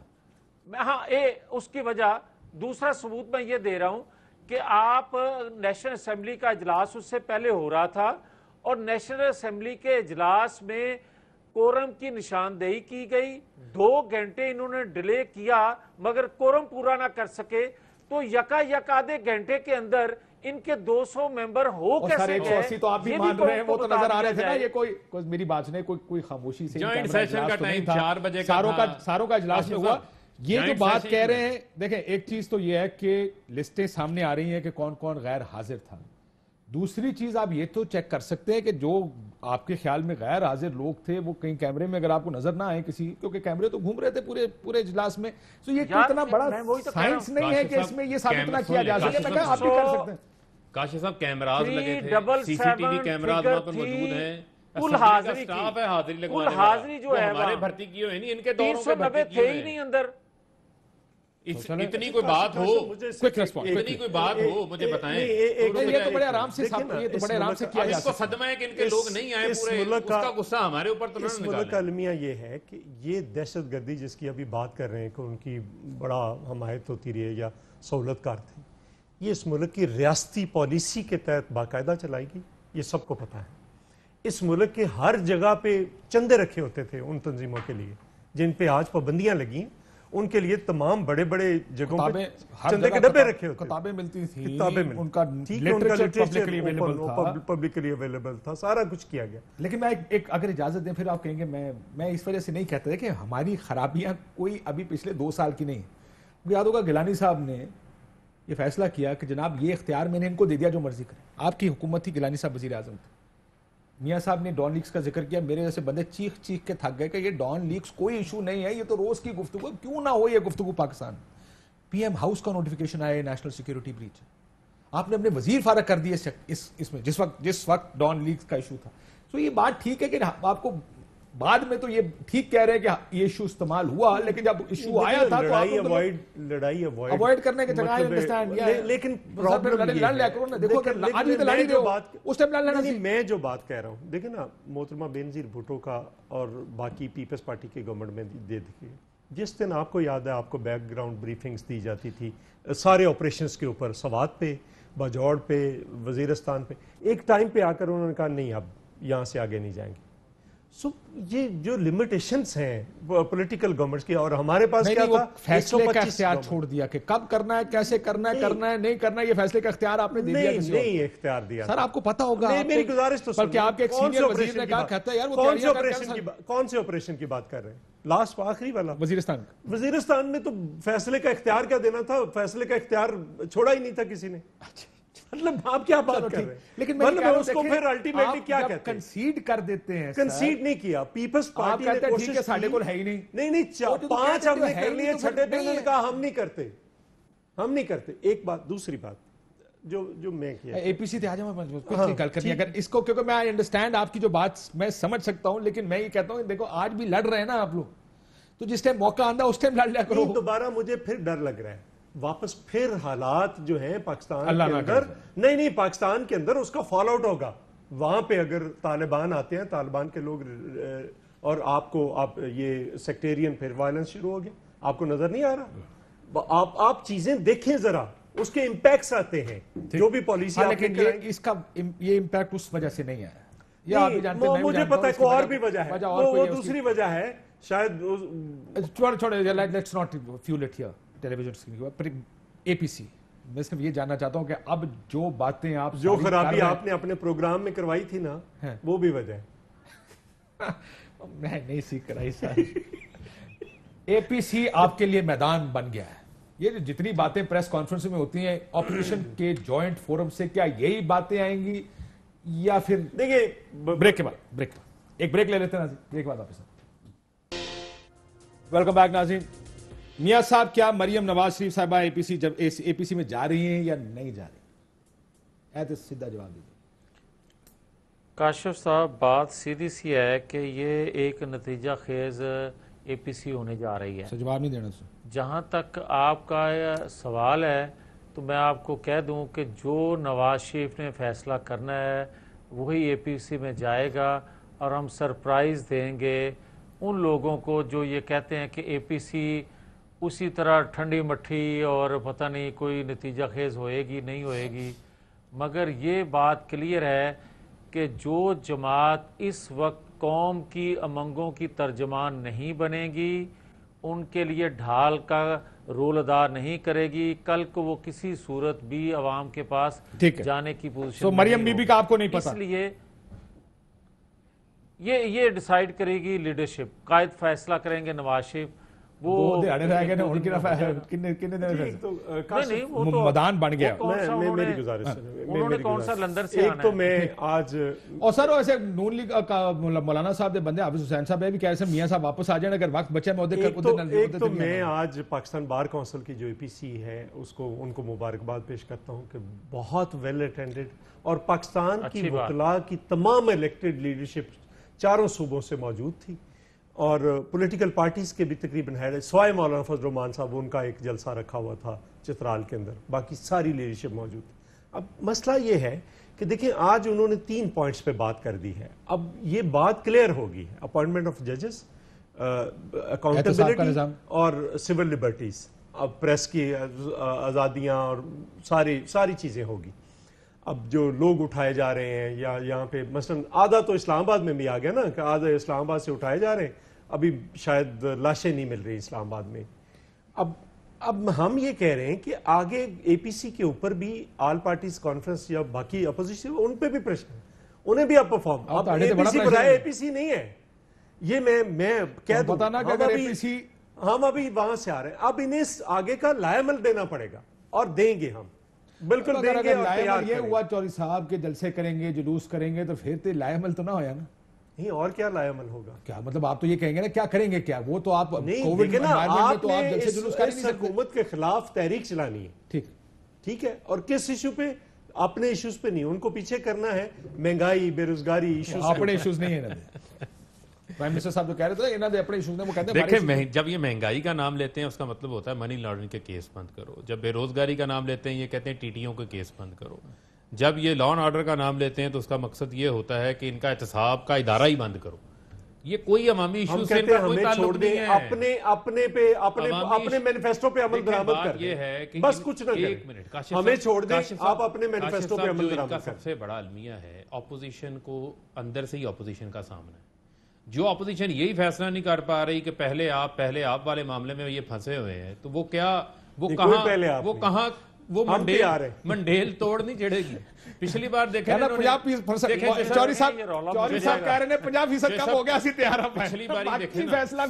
Speaker 4: ہاں، اس کی وجہ دوسرا ثبوت میں یہ دے رہا ہوں کہ آپ نیشنل اسمبلی کا اجلاس اس سے پہلے ہو رہا تھا، اور نیشنل اسمبلی کے اجلاس میں کورم کی نشاندہی کی گئی، 2 گھنٹے انہوں نے ڈیلے کیا مگر کورم پورا نہ کر سکے، تو یک آدھے گھنٹے کے اندر ان کے 200 ممبر ہو کیسے گئے؟
Speaker 1: 180 تو آپ بھی مان رہے ہیں، وہ تو نظر آ رہے تھے نا، یہ کوئی میری بات نہیں، کوئی خاموشی سے
Speaker 5: جوائنٹ سیشن کا ٹائم 4 بجے کا
Speaker 1: ساروں کا اجلاس میں ہوا۔ یہ جو بات کہہ رہے ہیں، دیکھیں ایک چیز تو یہ ہے کہ لسٹیں سامنے آ رہی ہیں کہ کون کون غیر حاضر تھا، دوسری چیز آپ یہ تو چیک کر سکتے ہیں کہ جو آپ کے خیال میں غیر حاضر لوگ تھے وہ کہیں کیمرے میں اگر آپ کو نظر نہ آئے کسی، کیونکہ کیمرے تو گھوم رہے تھے پورے اجلاس میں، تو یہ اتنا بڑا سائنس نہیں ہے کہ اس میں یہ ثابت نہ کیا جا سکے۔ میں کہا آپ بھی کر سکتے ہیں۔
Speaker 5: کاشف صاحب کیمراز لگے تھے، سی سی ٹی وی کیمراز وہاں پر موجود ہیں،
Speaker 4: کل حاضری
Speaker 5: اسٹاف ہے حاضری لگوانے والا،
Speaker 4: حاضری جو ہے
Speaker 5: ہمارے بھرتی کیے ہوئے نہیں، ان کے دوروں پہ بھرتی کیے
Speaker 4: تھے ہی نہیں اندر۔
Speaker 5: اتنی کوئی بات ہو، اتنی کوئی بات ہو مجھے بتائیں۔
Speaker 1: یہ تو بڑے آرام سے کیا جا
Speaker 5: سکتا ہے، اس کو صدمہ ہے کہ ان کے لوگ نہیں آئے پورے، اس کا غصہ ہمارے اوپر تو نہ نکالیں۔
Speaker 3: اس ملک کا المیہ یہ ہے کہ یہ دہشت گردی جس کی ابھی بات کر رہے ہیں کہ ان کی بڑا حمایت ہوتی رہی ہے یا سہولت کار تھی، یہ اس ملک کی ریاستی پالیسی کے تحت باقاعدہ چلائے گی، یہ سب کو پتہ ہے۔ اس ملک کے ہر جگہ پہ چندے رکھے ہوتے تھے ان تنظیموں کے لیے جن پہ آج پابندیاں لگی، ان کے لیے تمام بڑے بڑے جگہوں پہ چندے کے ڈبے رکھے ہوتے،
Speaker 1: کتابیں ملتی تھیں،
Speaker 3: کتابیں ان کا پبلکلی اویلیبل تھا، سارا کچھ کیا گیا۔
Speaker 1: لیکن میں ایک اگر اجازت دیں، پھر آپ کہیں گے میں اس وجہ سے نہیں کہتا کہ ہماری خرابیاں کوئی ابھی پچھلے 2 سال کی نہیں۔ مجھے یاد ہوگا گیلانی صاحب نے یہ فیصلہ کیا کہ جناب یہ اختیار میں نے ان کو دے دیا، جو مرضی کریں۔ آپ کی حکومت تھی، گیلانی صاحب وزیر اعظم تھے، میاں صاحب نے ڈان لیگز کا ذکر کیا، میرے جیسے بندے چیخ کے تھک گئے کہ یہ ڈان لیگز کوئی ایشو نہیں ہے، یہ تو روز کی گفتگو، کیوں نہ ہو یہ گفتگو پاکستان۔ پی ایم ہاؤس کا نوٹیفیکیشن آیا نیشنل سیکیورٹی بریچ، آپ نے اپنے وزیر فارغ کر دیے اس میں جس وقت ڈان لیگز کا ایشو تھا۔ تو یہ بات ٹھیک ہے کہ آپ کو بعد میں تو یہ ٹھیک کہہ رہے ہیں کہ یہ ایشو استعمال ہوا، لیکن جب ایشو آیا تھا تو
Speaker 3: لڑائی
Speaker 1: اوائڈ کرنے کے جگہ
Speaker 3: لیکن
Speaker 1: میں
Speaker 3: جو بات کہہ رہا ہوں، دیکھیں نا محترمہ بینظیر بھٹو کا اور باقی پیپلز پارٹی کے گورنمنٹ میں دے دیکھیں، جس دن آپ کو یاد ہے آپ کو بیک گراؤنڈ بریفنگز دی جاتی تھی سارے آپریشنز کے اوپر، سوات پہ، باجوڑ پہ، وزیرستان پہ، ایک ٹائم پہ آ کر انہوں نے کہا نہیں اب یہاں سے آگے نہیں جائیں گے۔ سو یہ جو لمیٹیشنز ہیں پولیٹیکل گورنمنٹس کی، اور ہمارے پاس کیا تھا،
Speaker 1: فیصلے کا اختیار چھوڑ دیا کہ کب کرنا ہے، کیسے کرنا ہے، کرنا ہے نہیں کرنا ہے، یہ فیصلے کا اختیار آپ نے دے دیا کسی اور کو۔
Speaker 3: نہیں اختیار دیا
Speaker 1: سر، آپ کو پتا ہوگا،
Speaker 3: میری گزارش تو
Speaker 1: بلکہ آپ کے ایک سینئر وزیر نے کہا کہتا ہے یار وہ
Speaker 3: کون سے آپریشن کی بات کر رہے ہیں؟ لاسٹ آخری والا
Speaker 1: وزیرستان
Speaker 3: میں تو فیصلے کا اختیار کیا دینا تھا، فیصلے کا اختیار چھوڑا ہی نہیں تھا کسی نے۔ مطلب آپ کیا بات کر رہے ہیں؟
Speaker 1: لیکن
Speaker 3: مطلب اس کو پھر الٹیمیٹلی کیا کہتے ہیں؟
Speaker 1: کنسیڈ کر دیتے ہیں۔
Speaker 3: کنسیڈ نہیں کیا، پیپلز پارٹی نے کوشش کی،
Speaker 1: ساڑھے کو ہے ہی نہیں،
Speaker 3: نہیں 5 ہم نے کر لیے، چھٹے پہ انہوں نے کہا ہم نہیں کرتے۔ ایک بات، دوسری بات، جو میں کیا
Speaker 1: اے پی سی تھے. آج ہمیں گل کرنی اگر اس کو, کیونکہ میں انڈرسٹینڈ آپ کی جو بات میں سمجھ سکتا ہوں, لیکن میں یہ کہتا ہوں دیکھو آج بھی لڑ رہے ہیں نا آپ لوگ, تو جس ٹائم موقع آندا اس ٹائم لڑ لیا کرو.
Speaker 3: دوبارہ مجھے پھر ڈر لگ رہا ہے واپس پھر حالات جو ہیں پاکستان کے اندر, نہیں پاکستان کے اندر اس کا فال آؤٹ ہوگا. وہاں پہ اگر طالبان آتے ہیں, طالبان کے لوگ, اور آپ یہ سیکٹیرین پھر وائلنس شروع ہو گیا, آپ کو نظر نہیں آ رہا؟ آپ چیزیں دیکھیں ذرا, اس کے امپیکٹس آتے ہیں جو بھی پالیسی آپ نے کرائی.
Speaker 1: اس کا یہ امپیکٹ اس وجہ سے نہیں آیا,
Speaker 3: مجھے پتہ ہے کوئی اور بھی وجہ ہے, وہ دوسری وجہ ہے شاید.
Speaker 1: چھوڑے let's not fuel it here television screen کے اوپر. اے پی سی میں صرف یہ جاننا چاہتا ہوں کہ اب جو باتیں آپ
Speaker 3: جو خرابی آپ نے اپنے پروگرام میں کروائی تھی نا, وہ بھی وجہ ہے.
Speaker 1: میں نہیں سیکھ کرائی سر. اے پی سی آپ کے لیے میدان بن گیا ہے. یہ جتنی باتیں پریس کانفرنس میں ہوتی ہیں اپوزیشن کے جوائنٹ فورم سے, کیا یہی باتیں آئیں گی یا پھر
Speaker 3: دیکھیں
Speaker 1: بریک کے بعد ایک بریک لے لیتے ہیں ناظرین, بریک کے بعد واپس. ویلکم بیک ناظرین. میاں صاحب, کیا مریم نواز شریف صاحبہ اے پی سی میں جا رہی ہیں یا نہیں جا رہی؟ سیدھا جواب دیجیے.
Speaker 4: کاشف صاحب, بات سیدھی سی ہے کہ یہ ایک نتیجہ خیز اے پی سی ہونے جا رہی ہے.
Speaker 1: جواب نہیں دینا.
Speaker 4: جہاں تک آپ کا سوال ہے تو میں آپ کو کہہ دوں کہ جو نواز شریف نے فیصلہ کرنا ہے وہی اے پی سی میں جائے گا, اور ہم سرپرائز دیں گے ان لوگوں کو جو یہ کہتے ہیں کہ اے پی سی اسی طرح ٹھنڈی مٹھی اور پتہ نہیں کوئی نتیجہ خیز ہوئے گی نہیں ہوئے گی. مگر یہ بات کلیئر ہے کہ جو جماعت اس وقت قوم کی امنگوں کی ترجمان نہیں بنے گی, ان کے لیے ڈھال کا رول ادا نہیں کرے گی, کل کو وہ کسی صورت بھی عوام کے پاس جانے کی پوزیشن.
Speaker 1: تو مریم بی بی کا آپ کو نہیں پتا,
Speaker 4: اس لیے یہ ڈیسائیڈ کرے گی لیڈرشپ. قائد فیصلہ کریں گے نواز شریف, وہ
Speaker 1: مدان بن گیا.
Speaker 3: میری گزارش
Speaker 4: انہوں نے کون سا لندن سے
Speaker 3: ایک تو میں آج,
Speaker 1: اور سر ایسے نون لیگ کا مولانا صاحب دے بندے حافظ حسین صاحب بھی کہہ رہے ہیں میاں صاحب واپس آ جائیں اگر وقت بچے میں.
Speaker 3: ایک تو میں آج پاکستان بار کونسل کی جو اے پی سی ہے ان کو مبارکباد پیش کرتا ہوں کہ بہت ویل اٹینڈڈ, اور پاکستان کی وکلاء کی تمام الیکٹڈ لیڈرشپ چاروں صوبوں سے موجود تھی, اور پولیٹیکل پارٹیز کے بھی تقریباً ہے, سوائے مولانا فضل الرحمان صاحب ان کا ایک جلسہ رکھا ہوا تھا چترال کے اندر, باقی ساری لیڈرشپ موجود تھی. اب مسئلہ یہ ہے کہ دیکھیں آج انہوں نے 3 پوائنٹس پہ بات کر دی ہے. اب یہ بات کلیئر ہوگی, اپوائنٹمنٹ آف ججز, اکاؤنٹیبلٹی اور سول لبرٹیز, اب پریس کی آزادیاں اور ساری چیزیں ہوگی. اب جو لوگ اٹھائے جا رہے ہیں یا یہاں پہ مثلا آدھا تو اسلام آباد میں بھی آ گیا نا, کہ آدھا اسلام آباد سے اٹھائے جا رہے ہیں, ابھی شاید لاشیں نہیں مل رہی اسلام آباد میں. اب ہم یہ کہہ رہے ہیں کہ آگے اے پی سی کے اوپر بھی آل پارٹیز کانفرنس یا باقی اپوزیشن ان پہ بھی پریشر ہے, انہیں بھی اب پرفارم. اب اے پی سی برائے اے پی سی نہیں ہے, یہ میں کہہ دوں. ہم ابھی وہاں سے آ رہے ہیں, اب انہیں آگے کا لائعمل دینا پڑے گا, اور دیں گے ہم بالکل دیں گے. اور
Speaker 1: یہ ہوا چوری صاحب کے جلسے کریں گے, جلوس کریں گے, تو پھر تو لائعمل تو نہ ہویا نا.
Speaker 3: نہیں, اور کیا لائعمل ہوگا؟
Speaker 1: کیا مطلب آپ تو یہ کہیں گے نا کیا کریں گے, کیا وہ تو آپ
Speaker 3: نہیں دیکھیں نا, آپ نے اس حکومت کے خلاف تحریک چلانی ہے, ٹھیک ہے, اور کس ایشو پہ؟ اپنے ایشوز پہ نہیں, ان کو پیچھے کرنا ہے. مہنگائی, بے روزگاری ایشوز,
Speaker 1: اپنے ایشوز نہیں ہیں. پرائم منسٹر صاحب جو کہہ رہے تھے انہوں نے اپنے ایشوز نے, وہ کہتے ہیں
Speaker 5: دیکھیں جب یہ مہنگائی کا نام لیتے ہیں اس کا مطلب ہوتا ہے منی لانڈرنگ کے کیس بند کرو. جب بے روزگاری کا نام لیتے ہیں یہ کہتے ہیں ٹی ٹیوں کے کیس بند کرو. جب یہ لا اینڈ آرڈر کا نام لیتے ہیں تو اس کا مقصد یہ ہوتا ہے کہ ان کا احتساب کا ادارہ ہی بند کرو. یہ کوئی عوامی ایشو سے کوئی تعلق نہیں ہے.
Speaker 3: اپنے مینیفیسٹو پہ عمل درآمد کر
Speaker 5: یہ ہے کہ
Speaker 3: بس کچھ نہ کریں, ہمیں چھوڑ دیں, آپ اپنے مینیفیسٹو پہ عمل درآمد کریں.
Speaker 5: سب سے بڑا المیہ ہے اپوزیشن کو اندر سے ہی اپوزیشن کا سامنا ہے. جو اپوزیشن یہی فیصلہ نہیں کر پا رہی کہ پہلے آپ والے معاملے میں یہ پھنسے ہوئے ہیں, تو وہ کیا, وہ کہاں وہ منڈیل توڑ نہیں چڑھے گی. پچھلی بار دیکھیں
Speaker 1: چوری صاحب کہہ رہے ہیں 50% کم ہو گیا سی تیار.
Speaker 5: پچھلی بار
Speaker 3: فیصلہ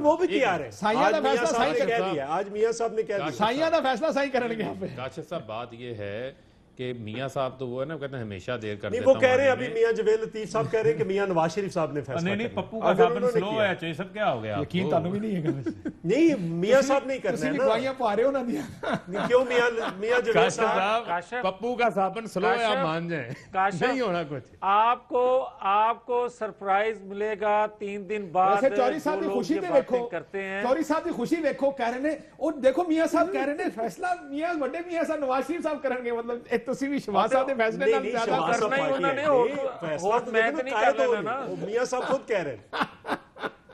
Speaker 3: وہ بھی تیار ہے, سائیاں دا فیصلہ صحیح کر دیا, آج میاں صاحب نے کہہ دیا
Speaker 1: سائیاں دا فیصلہ صحیح کرنے گے.
Speaker 5: کاشف صاحب بات یہ ہے کہ میاں صاحب تو وہ ہے نا کہتے ہیں ہمیشہ دیر کر دیتا
Speaker 3: ہوں. وہ کہہ رہے ہیں ابھی میاں جویل لطیف صاحب کہہ رہے ہیں کہ میاں نواز شریف صاحب نے فیصلہ
Speaker 4: نہیں پپو کا صاحب سلو ہے چاہیے سب کیا ہو گیا
Speaker 1: یقین تانوں بھی نہیں ہے
Speaker 3: نہیں میاں صاحب نہیں کرنا ہے نا
Speaker 1: گواہیاں پا رہے ہو نا دیا
Speaker 3: کیوں میاں جویل صاحب
Speaker 5: پپو کا صابن سلو ہے آپ مان جائیں نہیں ہونا کچھ.
Speaker 4: آپ کو سرپرائز ملے گا 3 دن بعد.
Speaker 1: ویسے چوری صاحب کی خوشی تے دیکھو, چوری صاحب کی خوشی دیکھو, کہہ رہے ہیں اور دیکھو میاں صاحب کہہ رہے ہیں فیصلہ میاں بڑے میاں صاحب نواز شریف صاحب کریں گے, مطلب ایک تسی بھی شہباز صاحب نے فیصلے نال زیادہ
Speaker 4: کرنا ہی انہوں نے ووٹ میں تو نہیں کر لینا نا.
Speaker 3: میاں صاحب خود کہہ رہے ہیں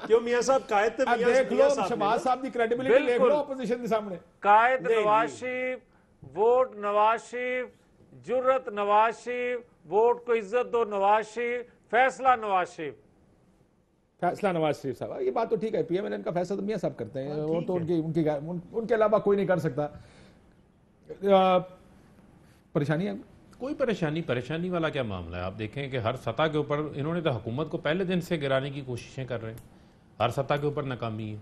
Speaker 3: کیوں میاں صاحب قائد تے
Speaker 1: دیکھ لو شہباز صاحب دی کریڈیبلٹی دیکھ لو اپوزیشن کے سامنے.
Speaker 4: قائد نواز شریف, ووٹ نواز شریف, جرت نواز شریف, ووٹ کو عزت دو نواز شریف, فیصلہ نواز شریف.
Speaker 1: فیصلہ نواز شریف صاحب, یہ بات تو ٹھیک ہے, پی ایم این کا فیصلہ تو میاں صاحب کرتے ہیں, وہ تو ان کے علاوہ کوئی نہیں کر سکتا. پریشانی ہے
Speaker 5: کوئی پریشانی والا کیا معاملہ ہے؟ آپ دیکھیں کہ ہر سطح کے اوپر انہوں نے تو حکومت کو پہلے دن سے گرانے کی کوششیں کر رہے ہیں, ہر سطح کے اوپر ناکامی ہے.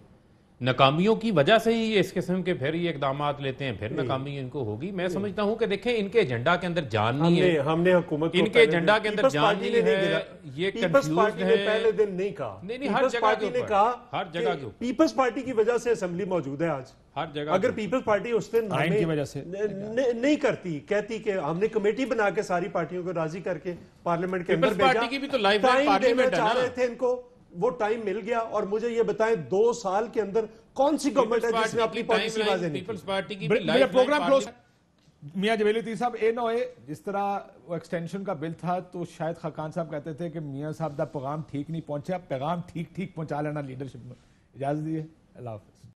Speaker 5: ناکامیوں کی وجہ سے ہی اس قسم کے پھر یہ اقدامات لیتے ہیں, پھر ناکامی ان کو ہوگی. میں سمجھتا ہوں کہ دیکھیں ان کے ایجنڈا کے اندر جان نہیں ہے,
Speaker 3: ہم نے حکومت
Speaker 5: ان کے ایجنڈا کے اندر جان نہیں ہے, یہ کنفیوزڈ ہے.
Speaker 3: پہلے دن نہیں کہا,
Speaker 5: نہیں ہر جگہ کے اوپر, ہر جگہ کے اوپر
Speaker 3: پیپلز پارٹی کی وجہ سے اسمبلی موجود ہے آج.
Speaker 5: ہر جگہ
Speaker 3: اگر پیپلز پارٹی اس دن
Speaker 1: آئین کی وجہ سے
Speaker 3: نہیں کرتی, کہتی کہ ہم نے کمیٹی بنا کے ساری پارٹیوں کو راضی کر کے پارلیمنٹ کے اندر
Speaker 5: پارٹی کی بھی تو لائف ٹائم پارلیمنٹ ہے نا,
Speaker 3: تھے ان کو وہ ٹائم مل گیا. اور مجھے یہ بتائیں 2 سال کے اندر کون سی گورنمنٹ ہے جس نے اپنی پالیسی واضح نہیں کی؟
Speaker 5: پیپلز پارٹی کی
Speaker 1: میرا پروگرام کلوز. میاں جویل لطیف صاحب اے نہ ہوئے جس طرح وہ ایکسٹینشن کا بل تھا تو شاید خاقان صاحب کہتے تھے کہ میاں صاحب دا پیغام ٹھیک نہیں پہنچا, پیغام ٹھیک پہنچا لینا لیڈرشپ میں. اجازت دیے, اللہ حافظ.